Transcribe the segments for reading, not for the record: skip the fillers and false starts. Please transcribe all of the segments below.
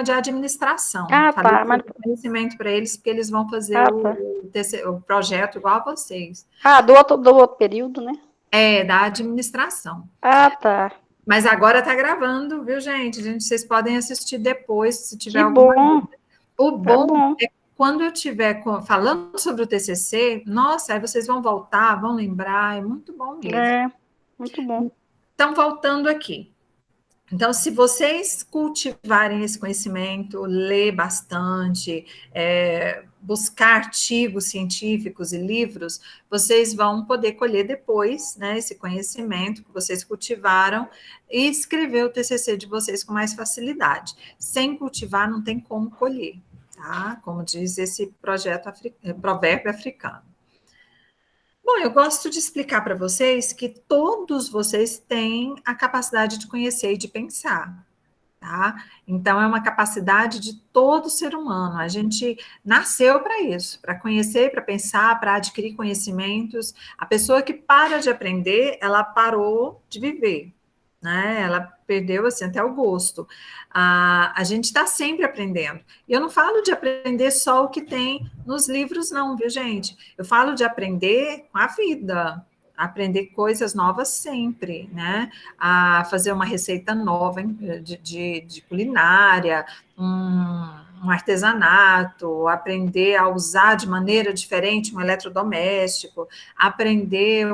de administração. Ah, Falei tá. Mas... sobre conhecimento para eles, porque eles vão fazer tá. o projeto igual a vocês. Ah, do outro período, né? É, da administração. Ah, tá. Mas agora está gravando, viu, gente? Vocês podem assistir depois, se tiver Que alguma bom. dúvida. O Tá bom bom. é que quando eu estiver falando sobre o TCC, nossa, aí vocês vão voltar, vão lembrar, é muito bom mesmo. É, muito bom. Então, voltando aqui. Então, se vocês cultivarem esse conhecimento, ler bastante, buscar artigos científicos e livros, vocês vão poder colher depois, né, esse conhecimento que vocês cultivaram e escrever o TCC de vocês com mais facilidade. Sem cultivar, não tem como colher, tá? Como diz esse provérbio africano. Bom, eu gosto de explicar para vocês que todos vocês têm a capacidade de conhecer e de pensar, tá? Então, é uma capacidade de todo ser humano. A gente nasceu para isso, para conhecer, para pensar, para adquirir conhecimentos. A pessoa que para de aprender, ela parou de viver, né? Ela perdeu assim até o gosto. A gente está sempre aprendendo. E eu não falo de aprender só o que tem nos livros, não, viu, gente? Eu falo de aprender com a vida, aprender coisas novas sempre, né? A fazer uma receita nova de culinária, um artesanato, aprender a usar de maneira diferente um eletrodoméstico, aprender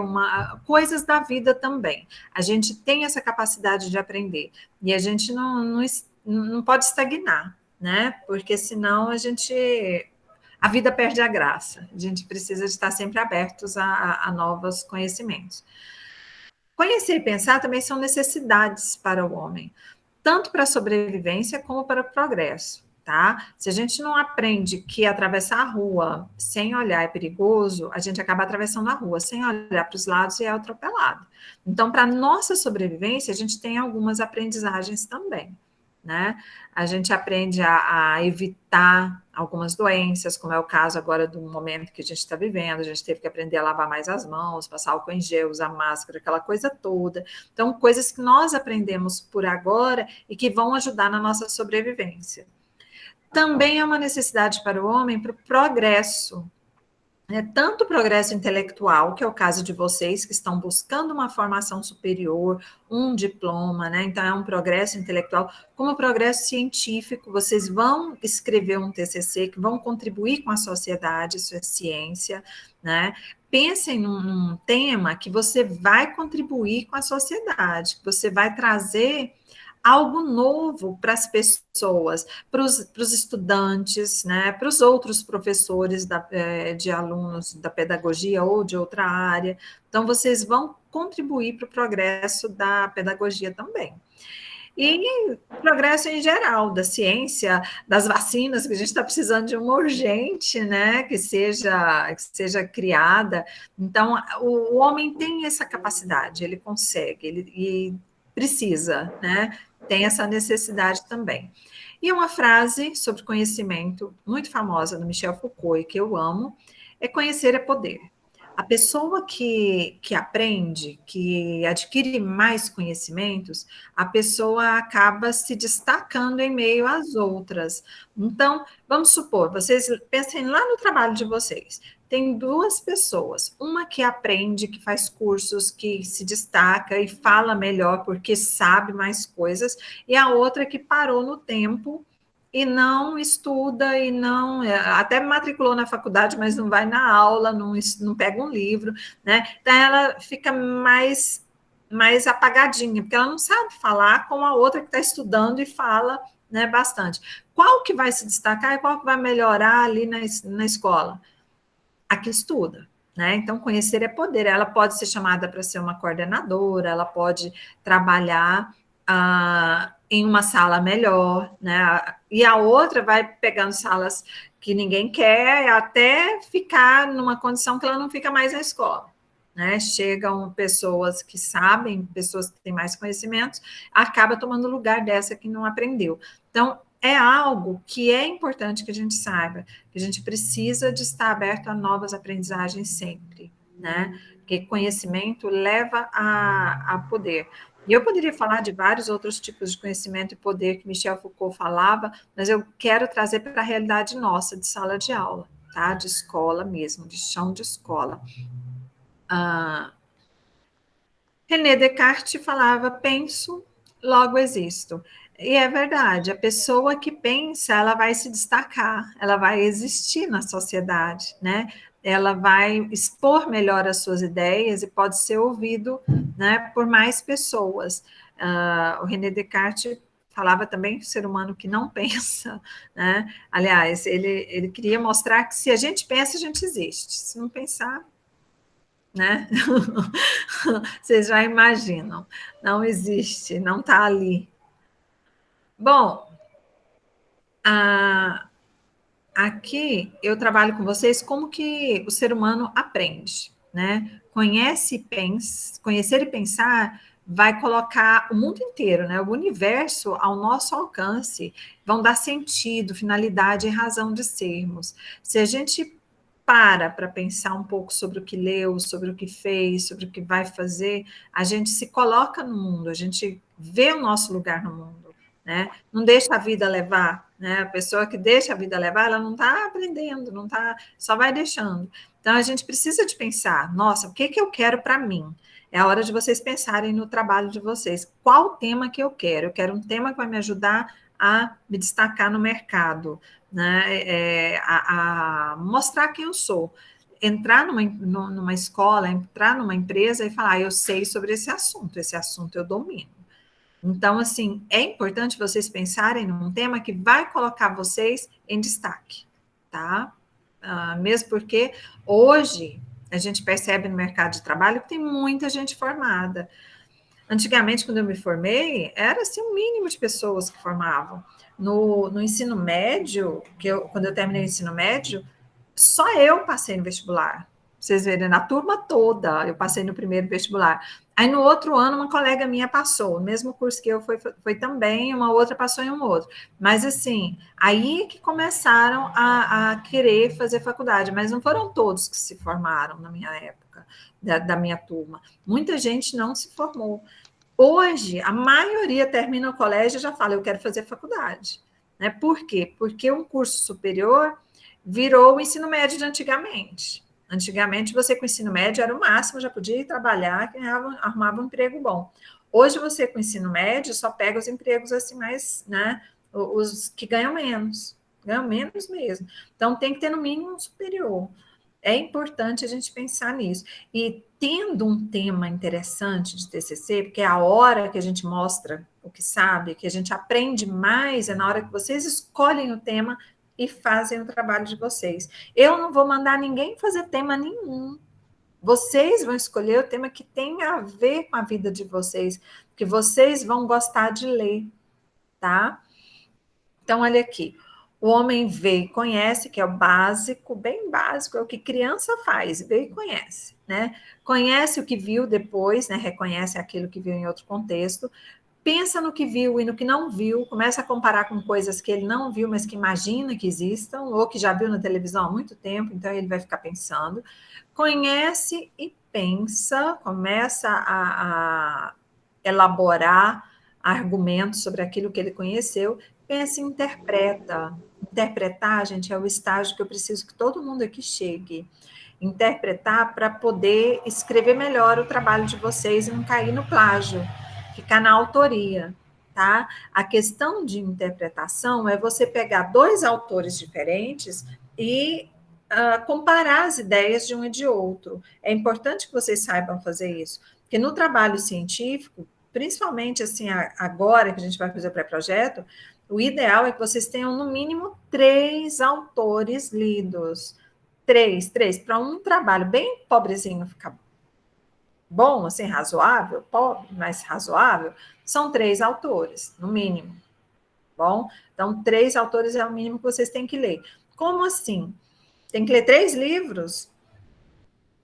coisas da vida também. A gente tem essa capacidade de aprender e a gente não pode estagnar, né? Porque senão a vida perde a graça. A gente precisa de estar sempre abertos a novos conhecimentos. Conhecer e pensar também são necessidades para o homem, tanto para a sobrevivência como para o progresso, tá? Se a gente não aprende que atravessar a rua sem olhar é perigoso, a gente acaba atravessando a rua sem olhar para os lados e é atropelado. Então, para a nossa sobrevivência, a gente tem algumas aprendizagens também, né? A gente aprende a evitar algumas doenças, como é o caso agora do momento que a gente está vivendo, a gente teve que aprender a lavar mais as mãos, passar álcool em gel, usar máscara, aquela coisa toda. Então, coisas que nós aprendemos por agora e que vão ajudar na nossa sobrevivência. Também é uma necessidade para o homem para o progresso, tanto o progresso intelectual, que é o caso de vocês, que estão buscando uma formação superior, um diploma, né? Então é um progresso intelectual, como o progresso científico, vocês vão escrever um TCC que vão contribuir com a sociedade, isso é ciência, né? Pensem num tema que você vai contribuir com a sociedade, que você vai trazer algo novo para as pessoas, para os estudantes, né, para os outros professores de alunos da pedagogia ou de outra área. Então, vocês vão contribuir para o progresso da pedagogia também. E progresso em geral, da ciência, das vacinas, que a gente está precisando de uma urgente, né, que seja criada. Então, o homem tem essa capacidade, ele consegue, e precisa, né, tem essa necessidade também. E uma frase sobre conhecimento muito famosa do Michel Foucault, e que eu amo, é conhecer é poder. A pessoa que aprende, que adquire mais conhecimentos, a pessoa acaba se destacando em meio às outras. Então, vamos supor, vocês pensem lá no trabalho de vocês. Tem duas pessoas, uma que aprende, que faz cursos, que se destaca e fala melhor porque sabe mais coisas, e a outra que parou no tempo e não estuda e não até matriculou na faculdade, mas não vai na aula, não pega um livro, né? Então ela fica mais apagadinha, porque ela não sabe falar com a outra que está estudando e fala, né, bastante. Qual que vai se destacar e qual que vai melhorar ali na escola? A que estuda. Né? Então, conhecer é poder. Ela pode ser chamada para ser uma coordenadora, ela pode trabalhar em uma sala melhor, né? E a outra vai pegando salas que ninguém quer até ficar numa condição que ela não fica mais na escola. Né? Chegam pessoas que sabem, pessoas que têm mais conhecimentos, acaba tomando lugar dessa que não aprendeu. Então, é algo que é importante que a gente saiba, que a gente precisa de estar aberto a novas aprendizagens sempre, né? Porque conhecimento leva a poder. E eu poderia falar de vários outros tipos de conhecimento e poder que Michel Foucault falava, mas eu quero trazer para a realidade nossa, de sala de aula, tá? De escola mesmo, de chão de escola. René Descartes falava: penso, logo existo. E é verdade, a pessoa que pensa, ela vai se destacar, ela vai existir na sociedade, né? Ela vai expor melhor as suas ideias e pode ser ouvido, né, por mais pessoas. O René Descartes falava também que o ser humano que não pensa, né? Aliás, ele queria mostrar que se a gente pensa, a gente existe. Se não pensar, né? Vocês já imaginam, não existe, não está ali. Bom, aqui eu trabalho com vocês como que o ser humano aprende, né? Conhecer e pensar vai colocar o mundo inteiro, né? O universo ao nosso alcance, vão dar sentido, finalidade e razão de sermos. Se a gente para pensar um pouco sobre o que leu, sobre o que fez, sobre o que vai fazer, a gente se coloca no mundo, a gente vê o nosso lugar no mundo, né? Não deixa a vida levar, né? A pessoa que deixa a vida levar, ela não está aprendendo, não tá, só vai deixando. Então a gente precisa de pensar, nossa, o que eu quero para mim? É a hora de vocês pensarem no trabalho de vocês. Qual o tema que eu quero? Eu quero um tema que vai me ajudar a me destacar no mercado, né? A mostrar quem eu sou. Entrar numa escola, entrar numa empresa e falar, eu sei sobre esse assunto eu domino. Então, assim, é importante vocês pensarem num tema que vai colocar vocês em destaque, tá? Mesmo porque hoje a gente percebe no mercado de trabalho que tem muita gente formada. Antigamente, quando eu me formei, era assim, o mínimo de pessoas que formavam. No ensino médio, quando eu terminei o ensino médio, só eu passei no vestibular. Vocês verem, na turma toda, eu passei no primeiro vestibular. Aí, no outro ano, uma colega minha passou, o mesmo curso que eu foi também, uma outra passou em um outro. Mas, assim, aí que começaram a querer fazer faculdade, mas não foram todos que se formaram na minha época, da minha turma. Muita gente não se formou. Hoje, a maioria termina o colégio e já fala, eu quero fazer faculdade. Né? Por quê? Porque um curso superior virou o ensino médio de antigamente. Antigamente, você com ensino médio era o máximo, já podia ir trabalhar, arrumava um emprego bom. Hoje, você com ensino médio só pega os empregos assim mais, né? Os que ganham menos mesmo. Então, tem que ter no mínimo um superior. É importante a gente pensar nisso. E tendo um tema interessante de TCC, porque é a hora que a gente mostra o que sabe, que a gente aprende mais, é na hora que vocês escolhem o tema e fazem o trabalho de vocês. Eu não vou mandar ninguém fazer tema nenhum. Vocês vão escolher o tema que tem a ver com a vida de vocês, que vocês vão gostar de ler, tá? Então, olha aqui. O homem vê e conhece, que é o básico, bem básico, é o que criança faz, vê e conhece, né? Conhece o que viu depois, né? Reconhece aquilo que viu em outro contexto, pensa no que viu e no que não viu, começa a comparar com coisas que ele não viu, mas que imagina que existam, ou que já viu na televisão há muito tempo, então ele vai ficar pensando. Conhece e pensa, começa a elaborar argumentos sobre aquilo que ele conheceu, pensa e interpreta. Interpretar, gente, é o estágio que eu preciso que todo mundo aqui chegue. Interpretar para poder escrever melhor o trabalho de vocês e não cair no plágio, ficar na autoria, tá? A questão de interpretação é você pegar dois autores diferentes e comparar as ideias de um e de outro. É importante que vocês saibam fazer isso, porque no trabalho científico, principalmente assim agora que a gente vai fazer o pré-projeto, o ideal é que vocês tenham no mínimo 3 autores lidos. Três, para um trabalho bem pobrezinho ficar bom, assim, razoável, pobre, mas razoável, são 3 autores, no mínimo. Bom, então 3 autores é o mínimo que vocês têm que ler. Como assim? Tem que ler 3 livros?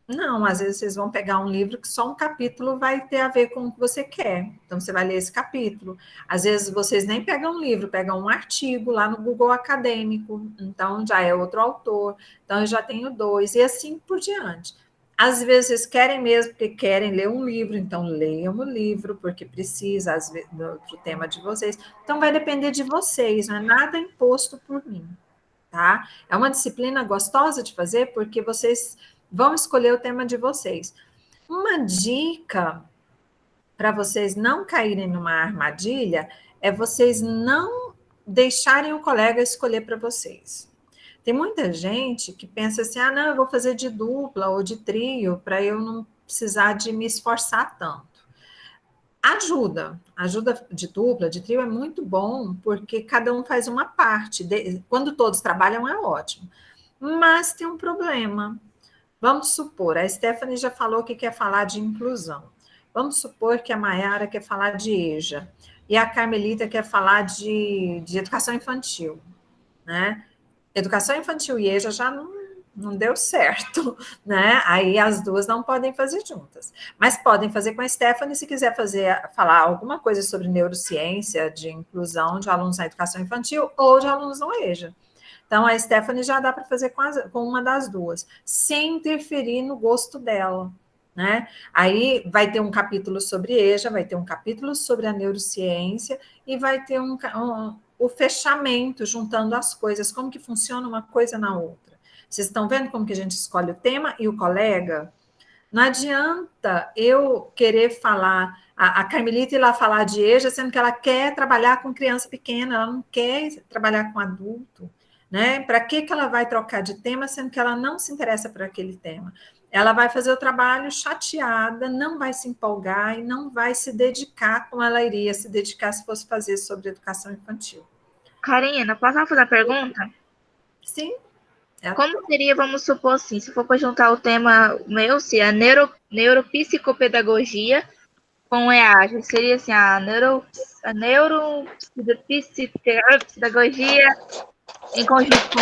Não, às vezes vocês vão pegar um livro que só um capítulo vai ter a ver com o que você quer. Então, você vai ler esse capítulo. Às vezes, vocês nem pegam um livro, pegam um artigo lá no Google Acadêmico. Então, já é outro autor. Então, eu já tenho 2. E assim por diante. Às vezes querem mesmo, porque querem ler um livro, então leiam o livro, porque precisa, às vezes, do tema de vocês. Então, vai depender de vocês, não é nada imposto por mim, tá? É uma disciplina gostosa de fazer, porque vocês vão escolher o tema de vocês. Uma dica para vocês não caírem numa armadilha é vocês não deixarem o colega escolher para vocês. Tem muita gente que pensa assim, ah, não, eu vou fazer de dupla ou de trio para eu não precisar de me esforçar tanto. Ajuda de dupla, de trio é muito bom, porque cada um faz uma parte. Quando todos trabalham é ótimo. Mas tem um problema. Vamos supor, a Stephanie já falou que quer falar de inclusão. Vamos supor que a Mayara quer falar de EJA e a Carmelita quer falar de educação infantil, né? Educação infantil e EJA já não deu certo, né? Aí as duas não podem fazer juntas. Mas podem fazer com a Stephanie se quiser falar alguma coisa sobre neurociência, de inclusão de alunos na educação infantil ou de alunos no EJA. Então, a Stephanie já dá para fazer com uma das duas, sem interferir no gosto dela, né? Aí vai ter um capítulo sobre EJA, vai ter um capítulo sobre a neurociência e vai ter o fechamento, juntando as coisas, como que funciona uma coisa na outra. Vocês estão vendo como que a gente escolhe o tema e o colega? Não adianta eu querer falar, a Carmelita ir lá falar de EJA, sendo que ela quer trabalhar com criança pequena, ela não quer trabalhar com adulto. Né? Para que ela vai trocar de tema, sendo que ela não se interessa por aquele tema? Ela vai fazer o trabalho chateada, não vai se empolgar e não vai se dedicar como ela iria se dedicar se fosse fazer sobre educação infantil. Karina, posso fazer a pergunta? Sim. Como seria, vamos supor assim, se for para juntar o tema meu, se a neuropsicopedagogia com EAJ, seria assim, a neuropsicopedagogia em conjunto com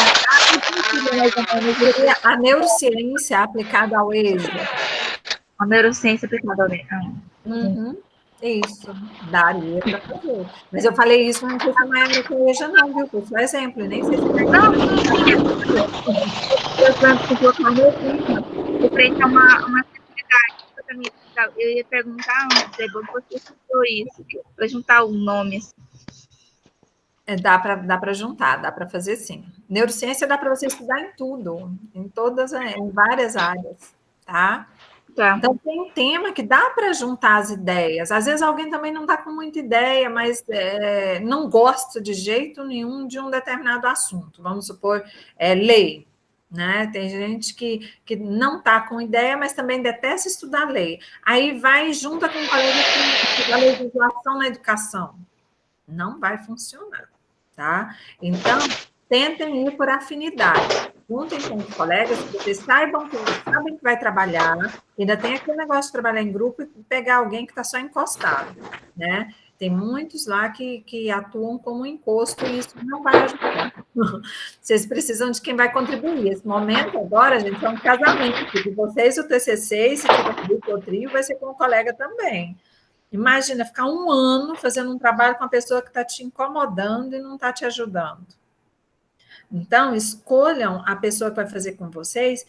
a neurociência aplicada ao EJA. A neurociência aplicada ao EJA. Uhum. Isso, daria para fazer. Mas eu falei isso, mas não sei se a Maia com EJA não, viu? Foi só exemplo, nem sei se vai eu frente a uma atividade. Eu ia perguntar antes, é bom que você citou isso, para juntar o nome assim. Dá para juntar, dá para fazer sim. Neurociência dá para você estudar em tudo, em várias áreas, tá? Tá. Então, tem um tema que dá para juntar as ideias. Às vezes alguém também não está com muita ideia, mas não gosta de jeito nenhum de um determinado assunto. Vamos supor, lei. Né? Tem gente que não está com ideia, mas também detesta estudar lei. Aí vai e junta com um colega que estuda legislação na educação. Não vai funcionar, tá? Então, tentem ir por afinidade. Juntem com os colegas, que vocês sabem que vai trabalhar, ainda tem aquele negócio de trabalhar em grupo e pegar alguém que está só encostado, né? Tem muitos lá que atuam como encosto e isso não vai ajudar. Vocês precisam de quem vai contribuir. Esse momento agora, gente, é um casamento. De vocês, o TCC, e se tiver grupo ou trio, vai ser com o colega também. Imagina ficar um ano fazendo um trabalho com uma pessoa que está te incomodando e não está te ajudando. Então, escolham a pessoa que vai fazer com vocês,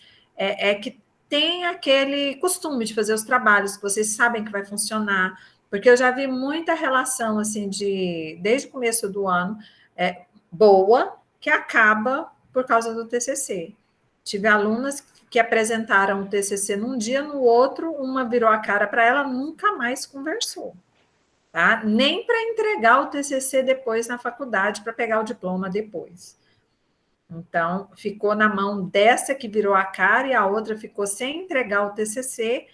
que tem aquele costume de fazer os trabalhos, que vocês sabem que vai funcionar, porque eu já vi muita relação, assim, desde o começo do ano, boa, que acaba por causa do TCC. Tive alunas que apresentaram o TCC num dia, no outro, uma virou a cara para ela, nunca mais conversou. Tá? Nem para entregar o TCC depois na faculdade, para pegar o diploma depois. Então, ficou na mão dessa que virou a cara e a outra ficou sem entregar o TCC.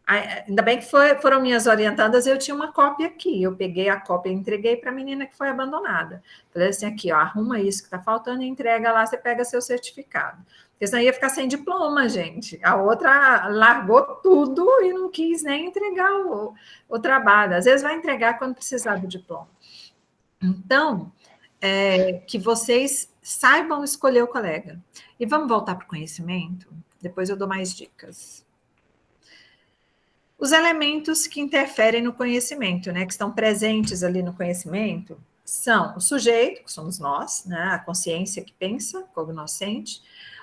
Ainda bem que foram minhas orientandas, eu tinha uma cópia aqui. Eu peguei a cópia e entreguei para a menina que foi abandonada. Falei assim, aqui, ó, arruma isso que está faltando e entrega lá, você pega seu certificado. Porque senão ia ficar sem diploma, gente. A outra largou tudo e não quis nem entregar o trabalho. Às vezes vai entregar quando precisar do diploma. Então, que vocês saibam escolher o colega. E vamos voltar para o conhecimento? Depois eu dou mais dicas. Os elementos que interferem no conhecimento, né, que estão presentes ali no conhecimento, são o sujeito, que somos nós, né, a consciência que pensa, cognoscente,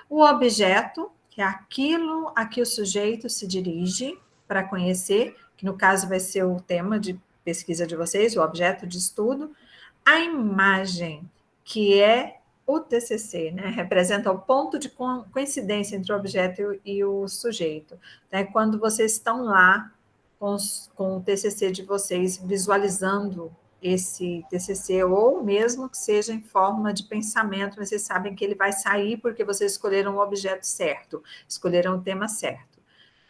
o objeto, que é aquilo a que o sujeito se dirige para conhecer, que no caso vai ser o tema de pesquisa de vocês, o objeto de estudo, a imagem, que é o TCC, né? Representa o ponto de coincidência entre o objeto e o sujeito. Né? Quando vocês estão lá com o TCC de vocês, visualizando esse TCC, ou mesmo que seja em forma de pensamento, mas vocês sabem que ele vai sair porque vocês escolheram o objeto certo, escolheram o tema certo.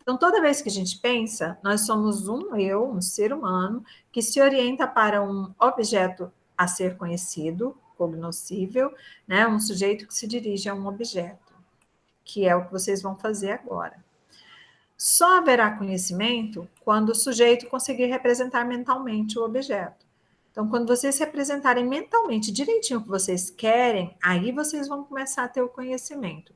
Então, toda vez que a gente pensa, nós somos um ser humano, que se orienta para um objeto a ser conhecido, cognoscível, né? Um sujeito que se dirige a um objeto, que é o que vocês vão fazer agora. Só haverá conhecimento quando o sujeito conseguir representar mentalmente o objeto. Então, quando vocês representarem mentalmente direitinho o que vocês querem, aí vocês vão começar a ter o conhecimento.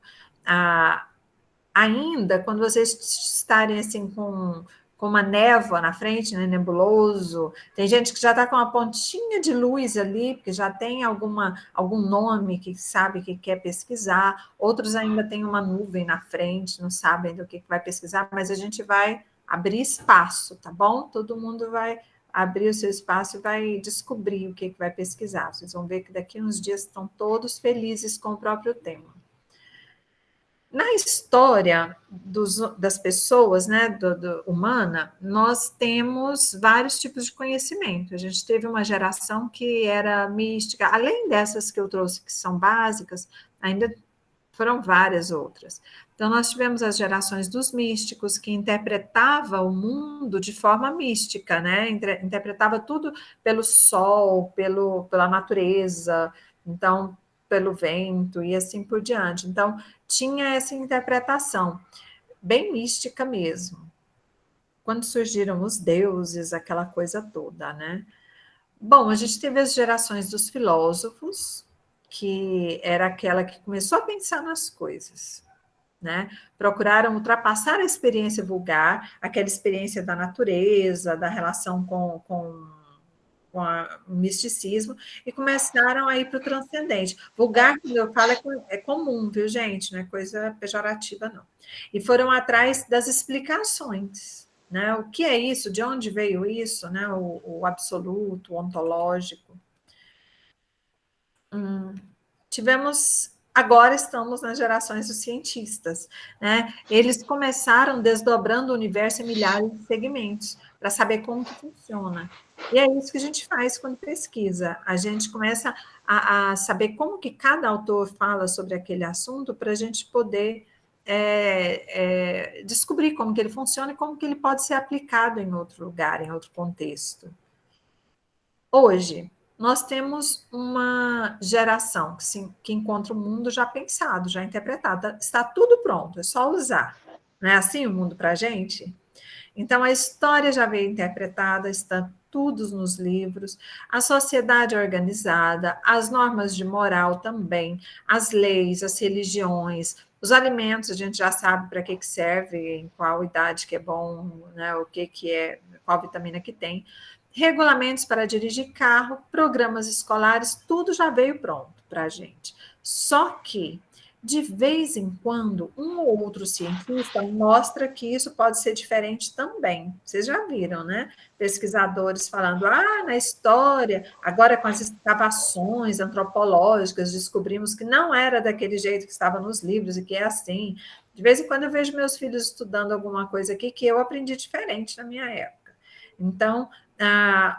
Ainda, quando vocês estarem assim com uma névoa na frente, né, nebuloso, tem gente que já está com uma pontinha de luz ali, porque já tem algum nome que sabe que quer pesquisar, outros ainda têm uma nuvem na frente, não sabem do que vai pesquisar, mas a gente vai abrir espaço, tá bom? Todo mundo vai abrir o seu espaço e vai descobrir o que vai pesquisar. Vocês vão ver que daqui a uns dias estão todos felizes com o próprio tema. Na história das pessoas, né, humana, nós temos vários tipos de conhecimento. A gente teve uma geração que era mística, além dessas que eu trouxe, que são básicas, ainda foram várias outras. Então, nós tivemos as gerações dos místicos, que interpretava o mundo de forma mística, né? Interpretava tudo pelo sol, pela natureza, então, pelo vento e assim por diante. Então, tinha essa interpretação, bem mística mesmo. Quando surgiram os deuses, aquela coisa toda, né? Bom, a gente teve as gerações dos filósofos, que era aquela que começou a pensar nas coisas, né? Procuraram ultrapassar a experiência vulgar, aquela experiência da natureza, da relação com o misticismo, e começaram a ir para o transcendente. Vulgar, quando eu falo, é comum, viu, gente? Não é coisa pejorativa, não. E foram atrás das explicações, né? O que é isso? De onde veio isso? Né? O absoluto, o ontológico. Agora estamos nas gerações dos cientistas, né? Eles começaram desdobrando o universo em milhares de segmentos para saber como que funciona. E é isso que a gente faz quando pesquisa. A gente começa a saber como que cada autor fala sobre aquele assunto para a gente poder descobrir como que ele funciona e como que ele pode ser aplicado em outro lugar, em outro contexto. Hoje, nós temos uma geração que encontra o mundo já pensado, já interpretado, está tudo pronto, é só usar. Não é assim o mundo para a gente? Então, a história já veio interpretada, está tudo nos livros, a sociedade é organizada, as normas de moral também, as leis, as religiões, os alimentos, a gente já sabe para que serve, em qual idade que é bom, né, o que é, qual vitamina que tem. Regulamentos para dirigir carro, programas escolares, tudo já veio pronto para a gente. Só que, de vez em quando, um ou outro cientista mostra que isso pode ser diferente também. Vocês já viram, né? Pesquisadores falando, na história, agora com as escavações antropológicas, descobrimos que não era daquele jeito que estava nos livros e que é assim. De vez em quando eu vejo meus filhos estudando alguma coisa aqui que eu aprendi diferente na minha época. Então,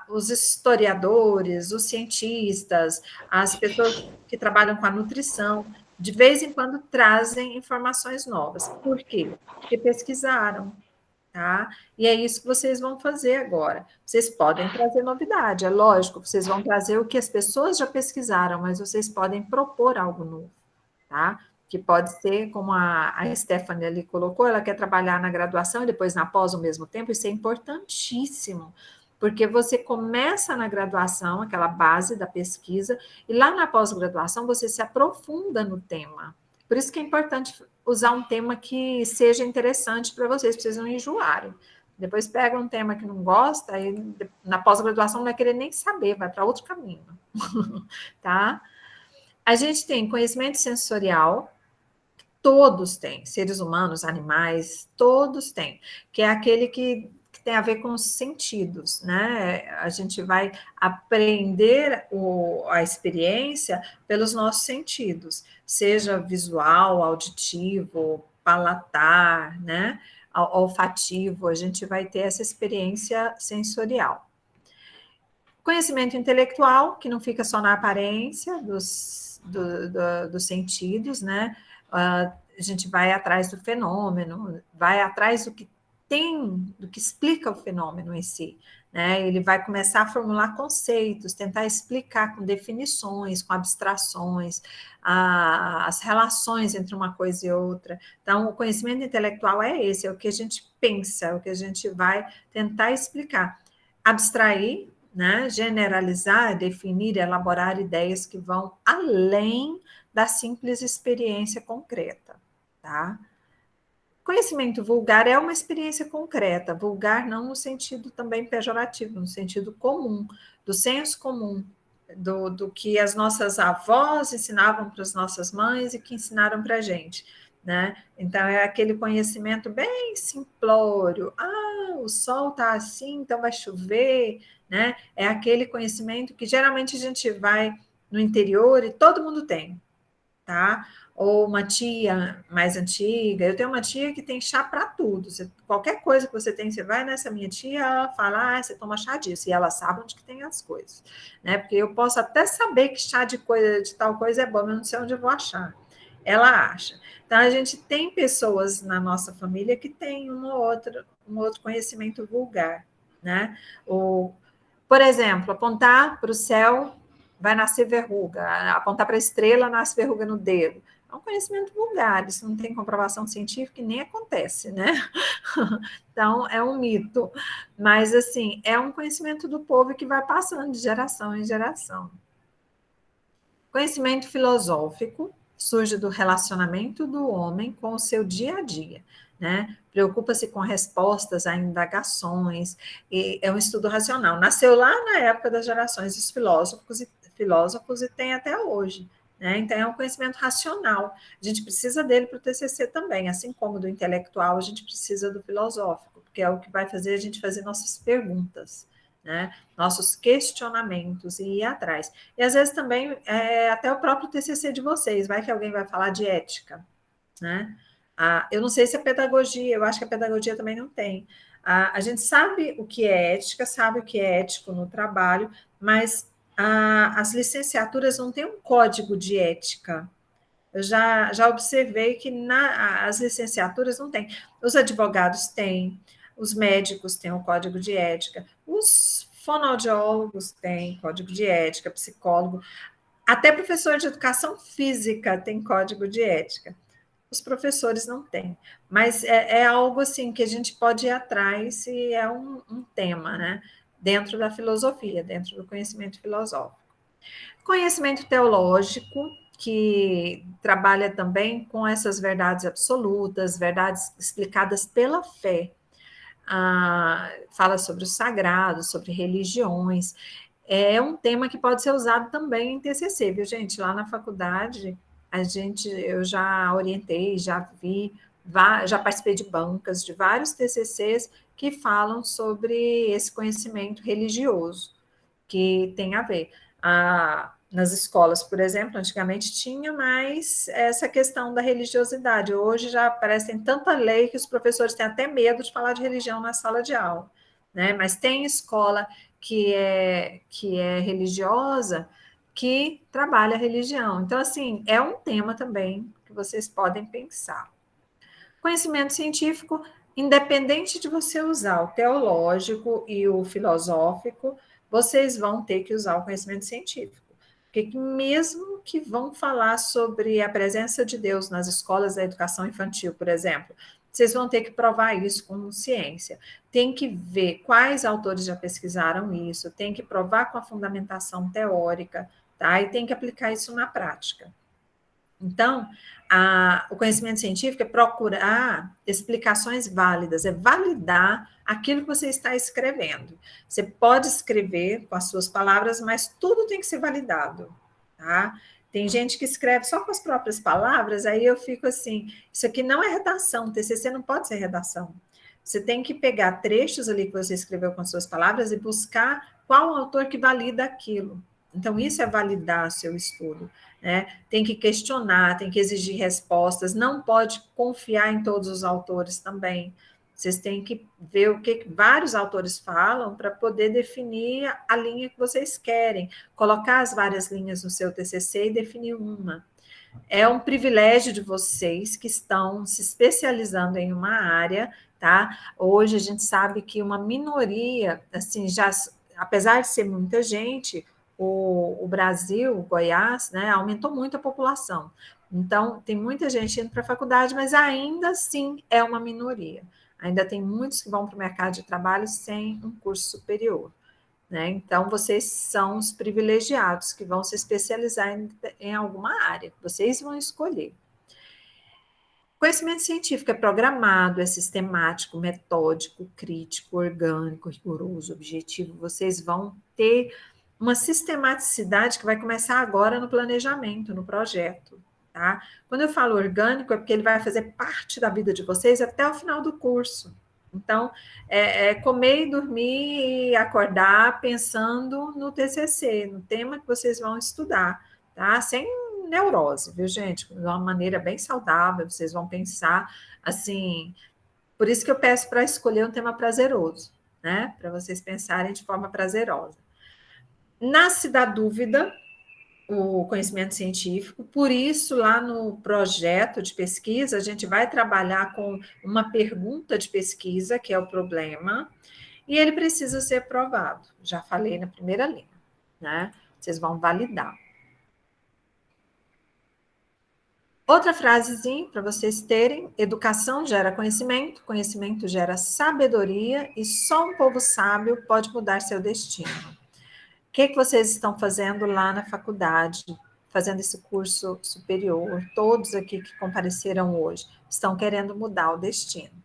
os historiadores, os cientistas, as pessoas que trabalham com a nutrição, de vez em quando trazem informações novas. Por quê? Porque pesquisaram, tá? E é isso que vocês vão fazer agora. Vocês podem trazer novidade, é lógico, vocês vão trazer o que as pessoas já pesquisaram, mas vocês podem propor algo novo, tá? Que pode ser, como a Stephanie ali colocou, ela quer trabalhar na graduação e depois na pós ao mesmo tempo, isso é importantíssimo, porque você começa na graduação, aquela base da pesquisa, e lá na pós-graduação você se aprofunda no tema. Por isso que é importante usar um tema que seja interessante para vocês não enjoarem. Depois pega um tema que não gosta, e na pós-graduação não vai querer nem saber, vai para outro caminho. Tá? A gente tem conhecimento sensorial, todos têm, seres humanos, animais, todos têm, que é aquele que tem a ver com os sentidos, né? A gente vai aprender a experiência pelos nossos sentidos, seja visual, auditivo, palatar, né? Olfativo, a gente vai ter essa experiência sensorial. Conhecimento intelectual, que não fica só na aparência dos sentidos, né? A gente vai atrás do fenômeno, vai atrás do que tem, do que explica o fenômeno em si, né? Ele vai começar a formular conceitos, tentar explicar com definições, com abstrações, as relações entre uma coisa e outra. Então, o conhecimento intelectual é esse, é o que a gente pensa, é o que a gente vai tentar explicar. Abstrair, né? Generalizar, definir, elaborar ideias que vão além da simples experiência concreta, tá? Conhecimento vulgar é uma experiência concreta, vulgar não no sentido também pejorativo, no sentido comum, do senso comum, do que as nossas avós ensinavam para as nossas mães e que ensinaram para a gente, né? Então, é aquele conhecimento bem simplório. O sol está assim, então vai chover, né? É aquele conhecimento que geralmente a gente vai no interior e todo mundo tem, tá? Ou uma tia mais antiga. Eu tenho uma tia que tem chá para tudo. Qualquer coisa que você tem, você vai nessa minha tia, ela fala, você toma chá disso, e ela sabe onde que tem as coisas, né? Porque eu posso até saber que chá de tal coisa é bom, mas não sei onde eu vou achar. Ela acha. Então, a gente tem pessoas na nossa família que tem um outro conhecimento vulgar, né? Por exemplo, apontar para o céu vai nascer verruga, apontar para a estrela nasce verruga no dedo. É um conhecimento vulgar, isso não tem comprovação científica e nem acontece, né? Então, é um mito. Mas, assim, é um conhecimento do povo que vai passando de geração em geração. Conhecimento filosófico surge do relacionamento do homem com o seu dia a dia, né? Preocupa-se com respostas a indagações, e é um estudo racional. Nasceu lá na época das gerações dos filósofos e tem até hoje, né? Então, é um conhecimento racional. A gente precisa dele para o TCC também, assim como do intelectual, a gente precisa do filosófico, porque é o que vai fazer a gente fazer nossas perguntas, né? Nossos questionamentos e ir atrás. E às vezes também até o próprio TCC de vocês, vai que alguém vai falar de ética, né? Eu não sei se a pedagogia, eu acho que a pedagogia também não tem. A gente sabe o que é ética, sabe o que é ético no trabalho, mas as licenciaturas não têm um código de ética. Eu já observei que as licenciaturas não têm. Os advogados têm, os médicos têm um código de ética, os fonoaudiólogos têm código de ética, psicólogo, até professor de educação física tem código de ética. Os professores não têm, mas é algo assim que a gente pode ir atrás e é um tema, né? Dentro da filosofia, dentro do conhecimento filosófico. Conhecimento teológico, que trabalha também com essas verdades absolutas, verdades explicadas pela fé. Fala sobre o sagrado, sobre religiões. É um tema que pode ser usado também em TCC, viu, gente? Lá na faculdade, eu já orientei, já vi, já participei de bancas de vários TCCs que falam sobre esse conhecimento religioso, que tem a ver. Nas escolas, por exemplo, antigamente tinha mais essa questão da religiosidade. Hoje já parece que tem tanta lei que os professores têm até medo de falar de religião na sala de aula, né? Mas tem escola que é religiosa que trabalha a religião. Então, assim, é um tema também que vocês podem pensar. Conhecimento científico, independente de você usar o teológico e o filosófico, vocês vão ter que usar o conhecimento científico. Porque mesmo que vão falar sobre a presença de Deus nas escolas da educação infantil, por exemplo, vocês vão ter que provar isso com ciência. Tem que ver quais autores já pesquisaram isso, tem que provar com a fundamentação teórica, tá? E tem que aplicar isso na prática. Então, o conhecimento científico é procurar explicações válidas, é validar aquilo que você está escrevendo. Você pode escrever com as suas palavras, mas tudo tem que ser validado, tá? Tem gente que escreve só com as próprias palavras, aí eu fico assim, isso aqui não é redação, TCC não pode ser redação. Você tem que pegar trechos ali que você escreveu com as suas palavras e buscar qual autor que valida aquilo. Então, isso é validar seu estudo, né? Tem que questionar, tem que exigir respostas, não pode confiar em todos os autores também. Vocês têm que ver o que vários autores falam para poder definir a linha que vocês querem, colocar as várias linhas no seu TCC e definir uma. É um privilégio de vocês que estão se especializando em uma área, tá? Hoje a gente sabe que uma minoria, assim, já, apesar de ser muita gente, o Brasil, o Goiás, né, aumentou muito a população. Então, tem muita gente indo para a faculdade, mas ainda assim é uma minoria. Ainda tem muitos que vão para o mercado de trabalho sem um curso superior. Né? Então, vocês são os privilegiados que vão se especializar em alguma área, vocês vão escolher. Conhecimento científico é programado, é sistemático, metódico, crítico, orgânico, rigoroso, objetivo. Vocês vão ter uma sistematicidade que vai começar agora no planejamento, no projeto. Tá? Quando eu falo orgânico, é porque ele vai fazer parte da vida de vocês até o final do curso. Então, comer e dormir e acordar pensando no TCC, no tema que vocês vão estudar, tá? Sem neurose, viu, gente? De uma maneira bem saudável, vocês vão pensar assim. Por isso que eu peço para escolher um tema prazeroso, né? Para vocês pensarem de forma prazerosa. Nasce da dúvida o conhecimento científico, por isso, lá no projeto de pesquisa, a gente vai trabalhar com uma pergunta de pesquisa, que é o problema, e ele precisa ser provado. Já falei na primeira linha, né? Vocês vão validar. Outra frasezinha para vocês terem: educação gera conhecimento, conhecimento gera sabedoria, e só um povo sábio pode mudar seu destino. O que vocês estão fazendo lá na faculdade, fazendo esse curso superior? Todos aqui que compareceram hoje estão querendo mudar o destino,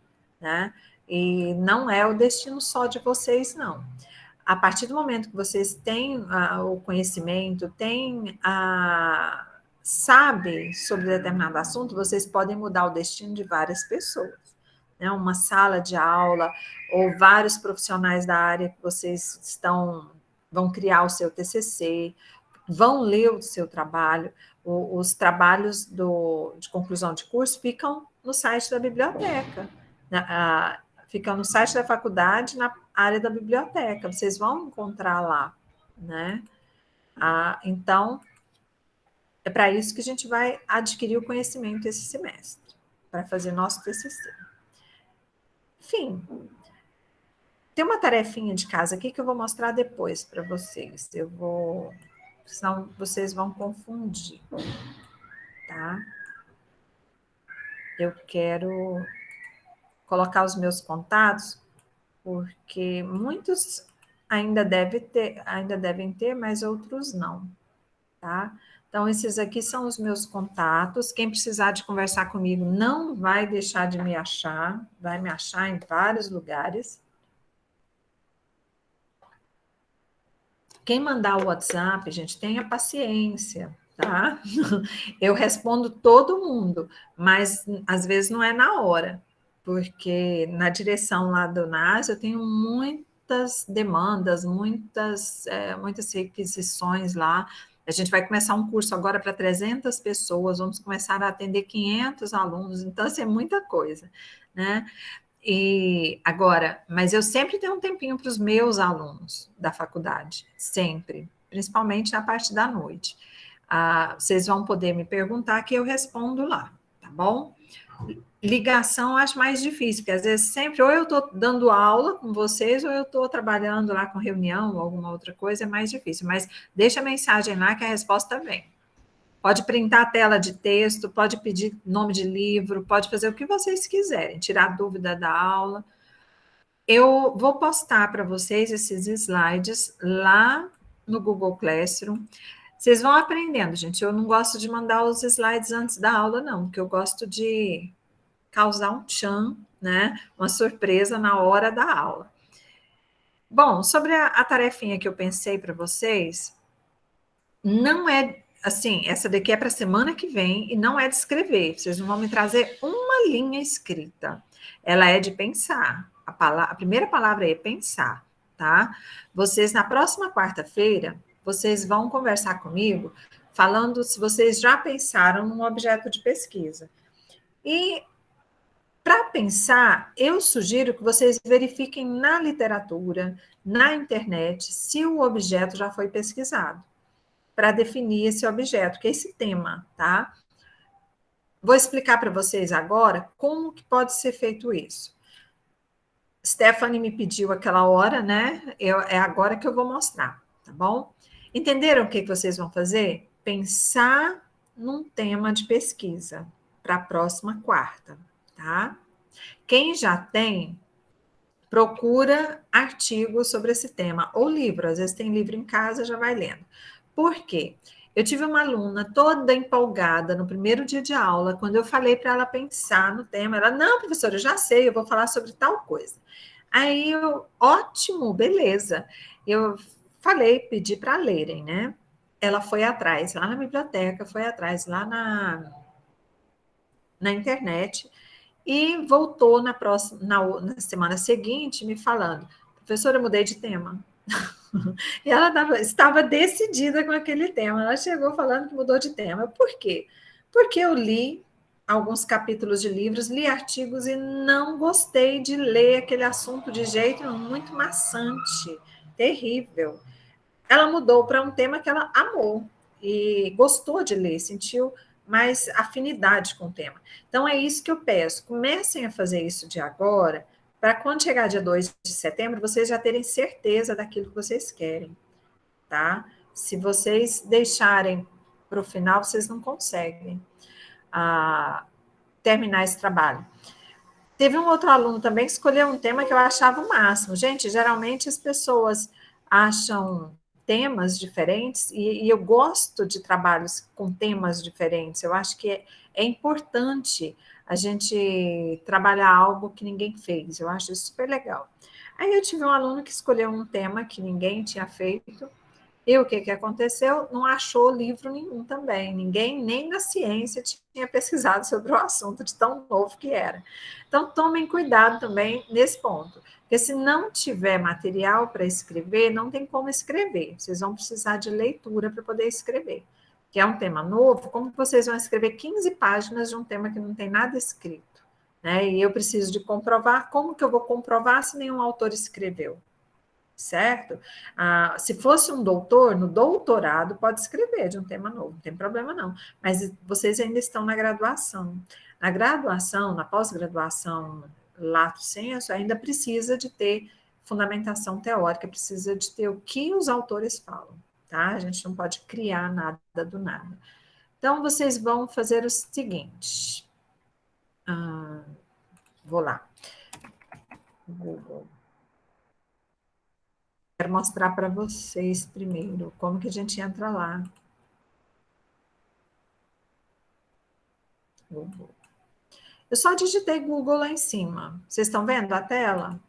né? E não é o destino só de vocês, não. A partir do momento que vocês têm o conhecimento, sabe sobre determinado assunto, vocês podem mudar o destino de várias pessoas. Né? Uma sala de aula ou vários profissionais da área que vocês vão criar o seu TCC, vão ler o seu trabalho. Os trabalhos de conclusão de curso ficam no site da biblioteca, ficam no site da faculdade, na área da biblioteca, vocês vão encontrar lá, né? Então, é para isso que a gente vai adquirir o conhecimento esse semestre, para fazer nosso TCC. Enfim, tem uma tarefinha de casa aqui que eu vou mostrar depois para vocês. Senão vocês vão confundir, tá? Eu quero colocar os meus contatos, porque muitos ainda devem ter, mas outros não, tá? Então, esses aqui são os meus contatos. Quem precisar de conversar comigo não vai deixar de me achar, vai me achar em vários lugares. Quem mandar o WhatsApp, gente, tenha paciência, tá? Eu respondo todo mundo, mas às vezes não é na hora, porque na direção lá do NAS eu tenho muitas demandas, muitas requisições lá. A gente vai começar um curso agora para 300 pessoas, vamos começar a atender 500 alunos, então, assim, é muita coisa, né? E agora, mas eu sempre tenho um tempinho para os meus alunos da faculdade, sempre, principalmente na parte da noite. Vocês vão poder me perguntar que eu respondo lá, tá bom? Ligação eu acho mais difícil, porque às vezes sempre ou eu estou dando aula com vocês ou eu estou trabalhando lá com reunião ou alguma outra coisa, é mais difícil. Mas deixa a mensagem lá que a resposta vem. Pode printar a tela de texto, pode pedir nome de livro, pode fazer o que vocês quiserem, tirar dúvida da aula. Eu vou postar para vocês esses slides lá no Google Classroom. Vocês vão aprendendo, gente. Eu não gosto de mandar os slides antes da aula, não, porque eu gosto de causar um tchan, né? Uma surpresa na hora da aula. Bom, sobre a tarefinha que eu pensei para vocês, não é assim, essa daqui é para a semana que vem e não é de escrever. Vocês não vão me trazer uma linha escrita. Ela é de pensar. A primeira palavra é pensar, tá? Vocês, na próxima quarta-feira, vocês vão conversar comigo falando se vocês já pensaram num objeto de pesquisa. E para pensar, eu sugiro que vocês verifiquem na literatura, na internet, se o objeto já foi pesquisado, para definir esse objeto, que é esse tema, tá? Vou explicar para vocês agora como que pode ser feito isso. Stephanie me pediu aquela hora, né? É agora que eu vou mostrar, tá bom? Entenderam o que vocês vão fazer? Pensar num tema de pesquisa para a próxima quarta, tá? Quem já tem, procura artigos sobre esse tema, ou livro, às vezes tem livro em casa, já vai lendo. Por quê? Eu tive uma aluna toda empolgada no primeiro dia de aula, quando eu falei para ela pensar no tema, ela, não, professora, eu já sei, eu vou falar sobre tal coisa. Aí eu, ótimo, beleza. Eu falei, pedi para lerem, né? Ela foi atrás, lá na biblioteca, foi atrás, lá na internet, e voltou na semana seguinte me falando, professora, eu mudei de tema. E ela estava decidida com aquele tema. Ela chegou falando que mudou de tema. Por quê? Porque eu li alguns capítulos de livros, li artigos e não gostei de ler aquele assunto de jeito muito maçante, terrível. Ela mudou para um tema que ela amou e gostou de ler, sentiu mais afinidade com o tema. Então, é isso que eu peço. Comecem a fazer isso de agora, para quando chegar dia 2 de setembro, vocês já terem certeza daquilo que vocês querem, tá? Se vocês deixarem para o final, vocês não conseguem terminar esse trabalho. Teve um outro aluno também que escolheu um tema que eu achava o máximo. Gente, geralmente as pessoas acham temas diferentes e eu gosto de trabalhos com temas diferentes. Eu acho que é importante a gente trabalhar algo que ninguém fez. Eu acho isso super legal. Aí eu tive um aluno que escolheu um tema que ninguém tinha feito. E o que, que aconteceu? Não achou livro nenhum também. Ninguém, nem na ciência, tinha pesquisado sobre o assunto, de tão novo que era. Então, tomem cuidado também nesse ponto. Porque se não tiver material para escrever, não tem como escrever. Vocês vão precisar de leitura para poder escrever. Que é um tema novo, como vocês vão escrever 15 páginas de um tema que não tem nada escrito? Né? E eu preciso de comprovar. Como que eu vou comprovar se nenhum autor escreveu? Certo? Se fosse um doutor, no doutorado pode escrever de um tema novo, não tem problema não, mas vocês ainda estão na graduação. Na graduação, na pós-graduação, lato sensu, ainda precisa de ter fundamentação teórica, precisa de ter o que os autores falam, tá? A gente não pode criar nada do nada. Então, vocês vão fazer o seguinte, vou lá, Google. Quero mostrar para vocês primeiro como que a gente entra lá. Google. Eu só digitei Google lá em cima. Vocês estão vendo a tela?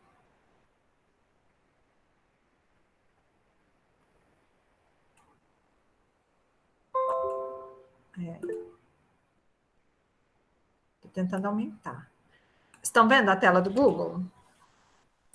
Estou tentando aumentar. Estão vendo a tela do Google?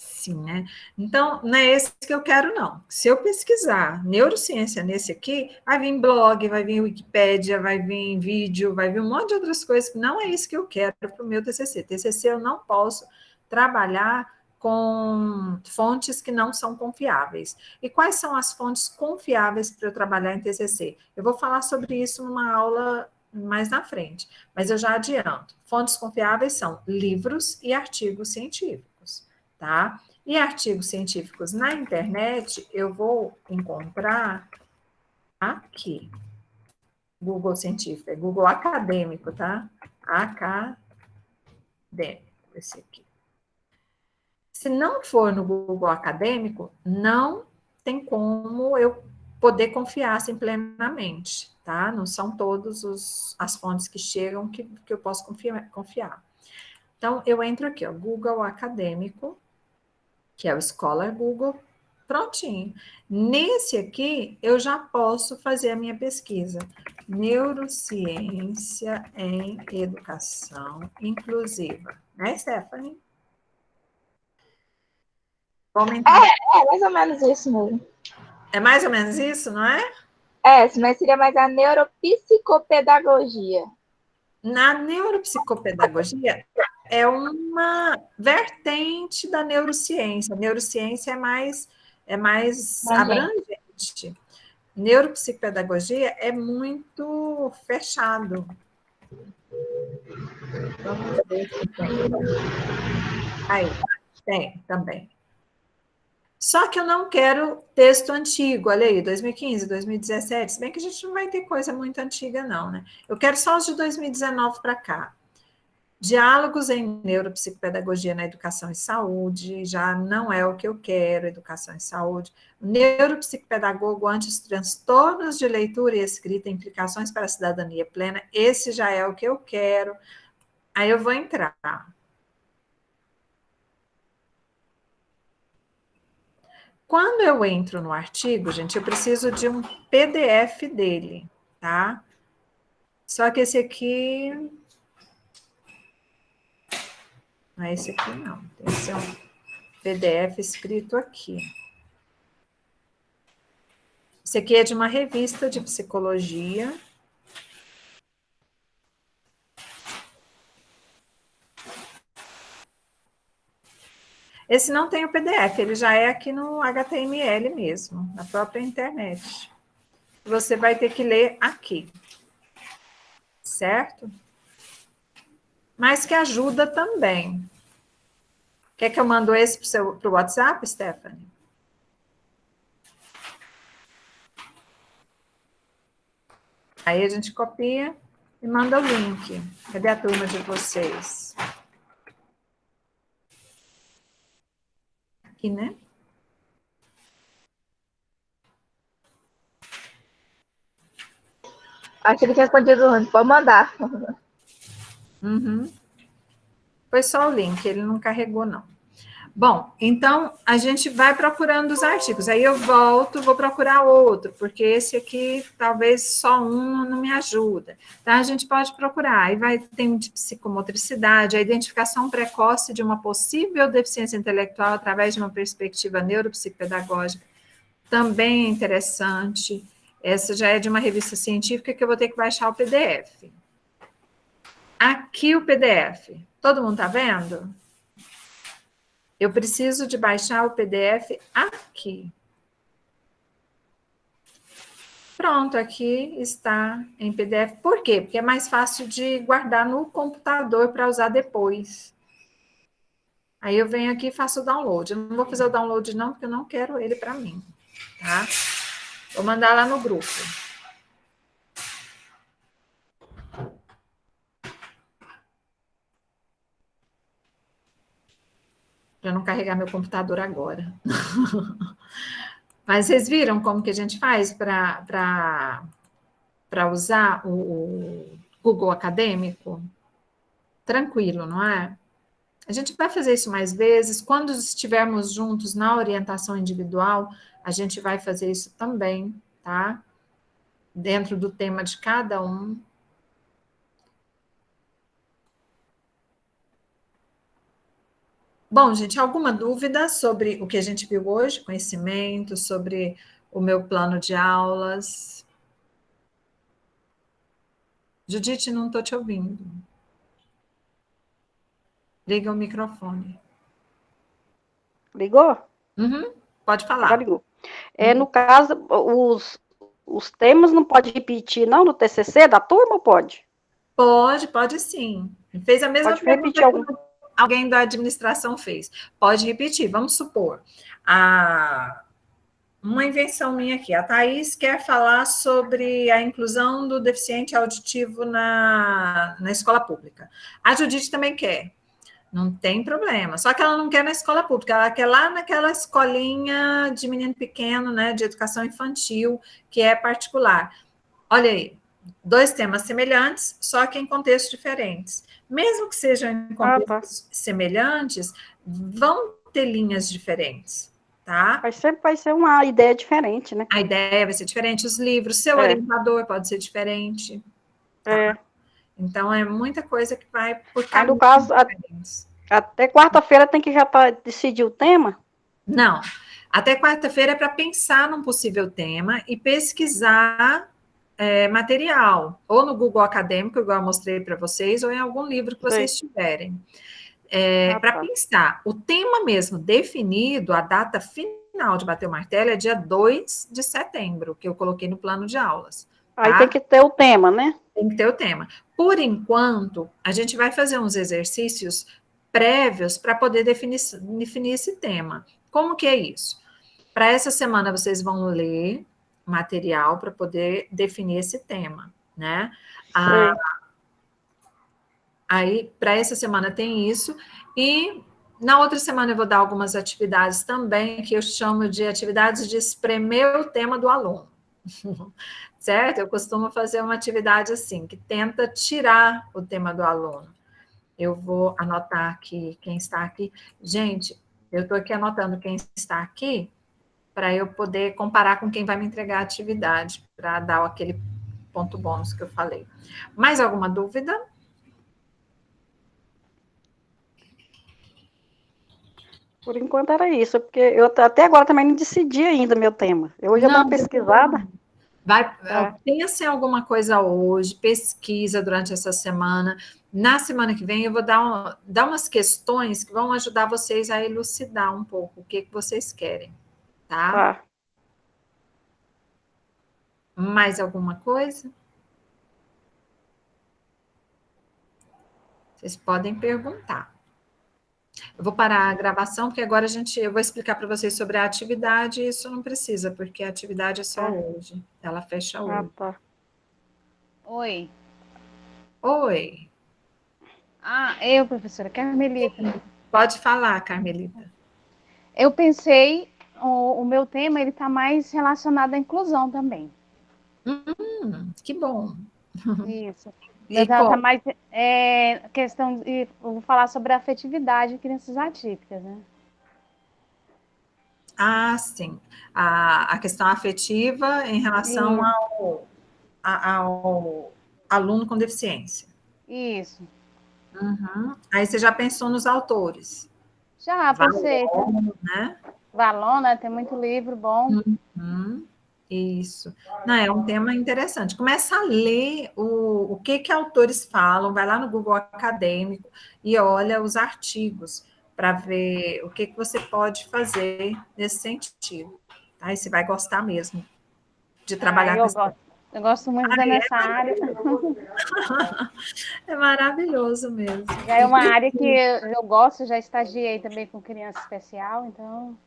Sim, né? Então, não é esse que eu quero, não. Se eu pesquisar neurociência nesse aqui, vai vir blog, vai vir Wikipédia, vai vir vídeo, vai vir um monte de outras coisas, que não é isso que eu quero para o meu TCC. TCC eu não posso trabalhar com fontes que não são confiáveis. E quais são as fontes confiáveis para eu trabalhar em TCC? Eu vou falar sobre isso numa aula mais na frente, mas eu já adianto. Fontes confiáveis são livros e artigos científicos. Tá? E artigos científicos na internet, eu vou encontrar aqui. Google Científico, é Google Acadêmico, tá? Acadêmico, esse aqui. Se não for no Google Acadêmico, não tem como eu poder confiar assim plenamente, tá? Não são todas as fontes que chegam que eu posso confiar. Então, eu entro aqui, ó, Google Acadêmico, que é o Scholar Google, prontinho. Nesse aqui, eu já posso fazer a minha pesquisa. Neurociência em educação inclusiva. Né, Stephanie? É mais ou menos isso mesmo. É mais ou menos isso, não é? Mas seria mais a neuropsicopedagogia. Na neuropsicopedagogia é uma vertente da neurociência. A neurociência é mais abrangente. Neuropsicopedagogia é muito fechado. Vamos ver se tem. Aí, tem também. Só que eu não quero texto antigo, olha aí, 2015, 2017, se bem que a gente não vai ter coisa muito antiga, não, né? Eu quero só os de 2019 para cá. Diálogos em neuropsicopedagogia na educação e saúde, já não é o que eu quero, educação e saúde. Neuropsicopedagogo ante os transtornos de leitura e escrita, implicações para a cidadania plena, esse já é o que eu quero. Aí eu vou entrar. Quando eu entro no artigo, gente, eu preciso de um PDF dele, tá? Só que esse aqui... Não é esse aqui, não. Esse é um PDF escrito aqui. Esse aqui é de uma revista de psicologia. Esse não tem o PDF, ele já é aqui no HTML mesmo, na própria internet. Você vai ter que ler aqui, certo? Mas que ajuda também. Quer que eu mando esse para o WhatsApp, Stephanie? Aí a gente copia e manda o link. Cadê a turma de vocês? Aqui, né? Acho que ele tinha respondido antes, pode mandar. Uhum. Foi só o link, ele não carregou, não. Bom, então a gente vai procurando os artigos. Aí eu volto, vou procurar outro, porque esse aqui talvez só um não me ajuda. Tá? A gente pode procurar. Aí vai ter um de psicomotricidade, a identificação precoce de uma possível deficiência intelectual através de uma perspectiva neuropsicopedagógica. Também é interessante. Essa já é de uma revista científica que eu vou ter que baixar o PDF. Aqui o PDF. Todo mundo está vendo? Eu preciso de baixar o PDF aqui. Pronto, aqui está em PDF. Por quê? Porque é mais fácil de guardar no computador para usar depois. Aí eu venho aqui e faço o download. Eu não vou fazer o download não, porque eu não quero ele para mim. Tá? Vou mandar lá no grupo. Para não carregar meu computador agora. Mas vocês viram como que a gente faz para usar o Google Acadêmico? Tranquilo, não é? A gente vai fazer isso mais vezes. Quando estivermos juntos na orientação individual, a gente vai fazer isso também, tá? Dentro do tema de cada um. Bom, gente, alguma dúvida sobre o que a gente viu hoje? Conhecimento, sobre o meu plano de aulas? Judite, não estou te ouvindo. Liga o microfone. Ligou? Uhum, pode falar. Já ligou. No caso, os temas não pode repetir, não, no TCC da turma ou pode? Pode sim. Fez a mesma pergunta que alguém da administração fez. Pode repetir, vamos supor. Uma invenção minha aqui. A Thaís quer falar sobre a inclusão do deficiente auditivo na escola pública. A Judite também quer. Não tem problema. Só que ela não quer na escola pública, ela quer lá naquela escolinha de menino pequeno, né, de educação infantil, que é particular. Olha aí, 2 temas semelhantes, só que em contextos diferentes. Mesmo que sejam em contextos semelhantes, vão ter linhas diferentes, tá? Sempre vai ser uma ideia diferente, né? A ideia vai ser diferente, os livros, seu orientador pode ser diferente. Tá? Então, é muita coisa que vai por Aí, no caminhos caso, diferentes. até quarta-feira tem que já decidir o tema? Não, até quarta-feira é para pensar num possível tema e pesquisar material, ou no Google Acadêmico, igual eu mostrei para vocês, ou em algum livro que vocês tiverem. Para pensar, o tema mesmo definido, a data final de bater o martelo é dia 2 de setembro, que eu coloquei no plano de aulas. Aí tá? tem que ter o tema, né? Tem que ter o tema. Por enquanto, a gente vai fazer uns exercícios prévios para poder definir esse tema. Como que é isso? Para essa semana, vocês vão ler material para poder definir esse tema, né? Aí, para essa semana tem isso, e na outra semana eu vou dar algumas atividades também, que eu chamo de atividades de espremer o tema do aluno. Certo? Eu costumo fazer uma atividade assim, que tenta tirar o tema do aluno. Eu vou anotar aqui quem está aqui. Gente, eu estou aqui anotando quem está aqui, para eu poder comparar com quem vai me entregar a atividade, para dar aquele ponto bônus que eu falei. Mais alguma dúvida? Por enquanto era isso, porque eu até agora também não decidi ainda meu tema. Eu hoje ia dar uma pesquisada. Pensa em alguma coisa hoje, pesquisa durante essa semana. Na semana que vem eu vou dar umas questões que vão ajudar vocês a elucidar um pouco o que vocês querem, tá? Mais alguma coisa? Vocês podem perguntar. Eu vou parar a gravação, porque agora eu vou explicar para vocês sobre a atividade, e isso não precisa, porque a atividade é só hoje. Ela fecha hoje. Oi. Oi. Eu, professora Carmelita. Pode falar, Carmelita. Eu pensei, o meu tema, ele está mais relacionado à inclusão também. Que bom. Isso. Está mais questão de, eu vou falar sobre a afetividade de crianças atípicas, né? Ah, sim. A questão afetiva em relação ao aluno com deficiência. Isso. Uhum. Aí você já pensou nos autores? Já, pensei. Valona, né? Valona, tem muito livro bom. Isso. Não, é um tema interessante. Começa a ler o que autores falam, vai lá no Google Acadêmico e olha os artigos para ver o que você pode fazer nesse sentido. Aí você vai gostar mesmo de trabalhar com isso. Eu gosto muito nessa área. É maravilhoso mesmo. Já é uma área que eu gosto, já estagiei também com criança especial, então...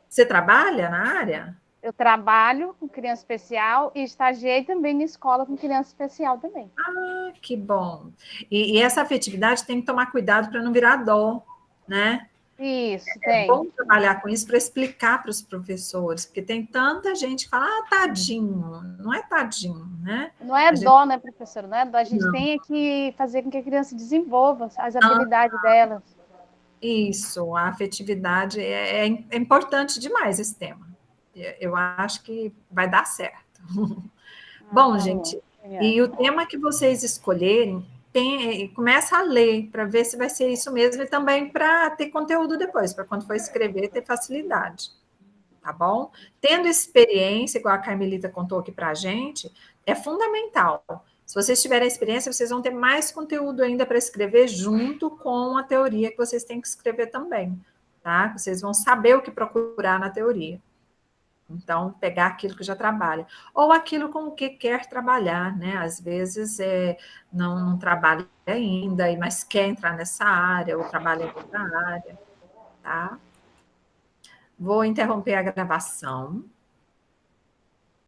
Você trabalha na área? Eu trabalho com criança especial e estagiei também na escola com criança especial também. Ah, que bom. E essa afetividade tem que tomar cuidado para não virar dó, né? Isso, É bom trabalhar com isso para explicar para os professores, porque tem tanta gente que fala, tadinho, não é tadinho, né? Não é dó, né, professora? Não é dó. A gente tem que fazer com que a criança desenvolva as habilidades delas. Isso, a afetividade é importante demais esse tema. Eu acho que vai dar certo. Bom, gente, e o tema que vocês escolherem, começa a ler para ver se vai ser isso mesmo e também para ter conteúdo depois, para quando for escrever ter facilidade, tá bom? Tendo experiência, igual a Carmelita contou aqui para a gente, é fundamental. Se vocês tiverem experiência, vocês vão ter mais conteúdo ainda para escrever junto com a teoria que vocês têm que escrever também, tá? Vocês vão saber o que procurar na teoria. Então, pegar aquilo que já trabalha. Ou aquilo com o que quer trabalhar, né? Às vezes não trabalha ainda, mas quer entrar nessa área, ou trabalha em outra área, tá? Vou interromper a gravação.